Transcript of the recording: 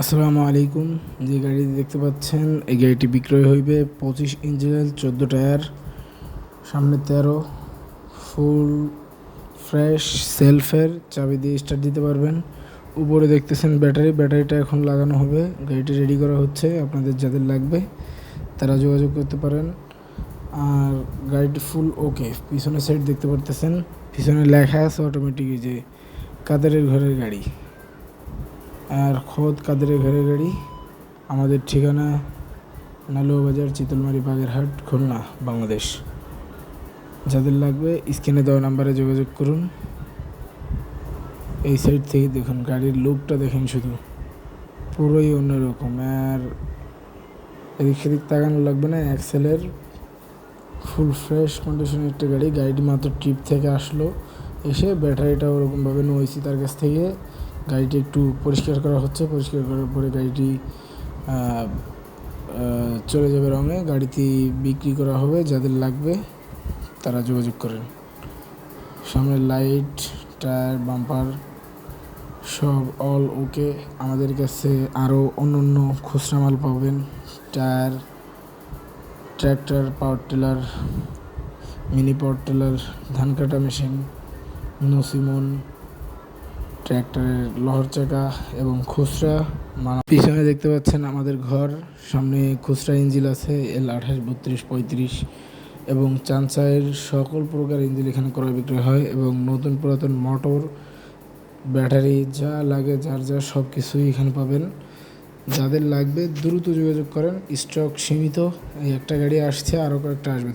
আসসালামু আলাইকুম। যে গাড়িটি দেখতে পাচ্ছেন এই গাড়িটি বিক্রয় হইবে 25 ইঞ্জিনের 14 টায়ার, সামনে 13, ফুল ফ্রেশ সেলফের, চাবি দিয়ে স্টার্ট দিতে পারবেন। উপরে দেখতেছেন ব্যাটারিটা এখন লাগানো হবে, গাড়িটি রেডি করা হচ্ছে। আপনাদের যাদের লাগবে তারা যোগাযোগ করতে পারেন। আর গাড়িটি ফুল ওকে। পিছনের সাইড দেখতে পারতেছেন, পিছনে লেখা আছে অটোমেটিক যে কাদেরের ঘরের গাড়ি। আর খোদ কাদেরের ঘরের গাড়ি। আমাদের ঠিকানা নালুয়া বাজার, চিতলমারি, বাগেরহাট, খুলনা, বাংলাদেশ। যাদের লাগবে স্ক্রিনে দেওয়া নাম্বারে যোগাযোগ করুন। এই সাইড থেকে দেখুন গাড়ির লুকটা দেখেন, শুধু পুরোই অন্যরকম। আর এদিক সেদিক তাকানো লাগবে না, অ্যাক্সেলের ফুল ফ্রেশ কন্ডিশনের একটা গাড়ি। গাড়িটি মাত্র ট্রিপ থেকে আসলো, এসে ব্যাটারিটা ওরকমভাবে নিয়েছি তার কাছ থেকে। গাড়িটি একটু পরিষ্কার করা হচ্ছে, পরিষ্কার করার পরে গাড়িটি চলে যাবে রঙে। গাড়িটি বিক্রি করা হবে, যাদের লাগবে তারা যোগাযোগ করেন। সামনের লাইট, টায়ার, বাম্পার সব অল ওকে। আমাদের কাছে আরও অন্য খুচরা মাল পাবেন। Tyre, tractor, power tiller, mini power tiller, ধান কাটা মেশিন, নসিমন, ট্র্যাক্টরের লহর চাকা এবং খুচরা মাল। পিছনে দেখতে পাচ্ছেন আমাদের ঘর, সামনে খুচরা ইঞ্জিল আছে L28, 32, 35 এবং চানচাইয়ের সকল প্রকার ইঞ্জিল এখানে ক্রয় বিক্রয় হয়। এবং নতুন পুরাতন মোটর, ব্যাটারি, যা লাগে যার সব কিছুই এখানে পাবেন। যাদের লাগবে দ্রুত যোগাযোগ করেন, স্টক সীমিত। এই একটা গাড়ি আসছে, আরও কয়েকটা আসবে।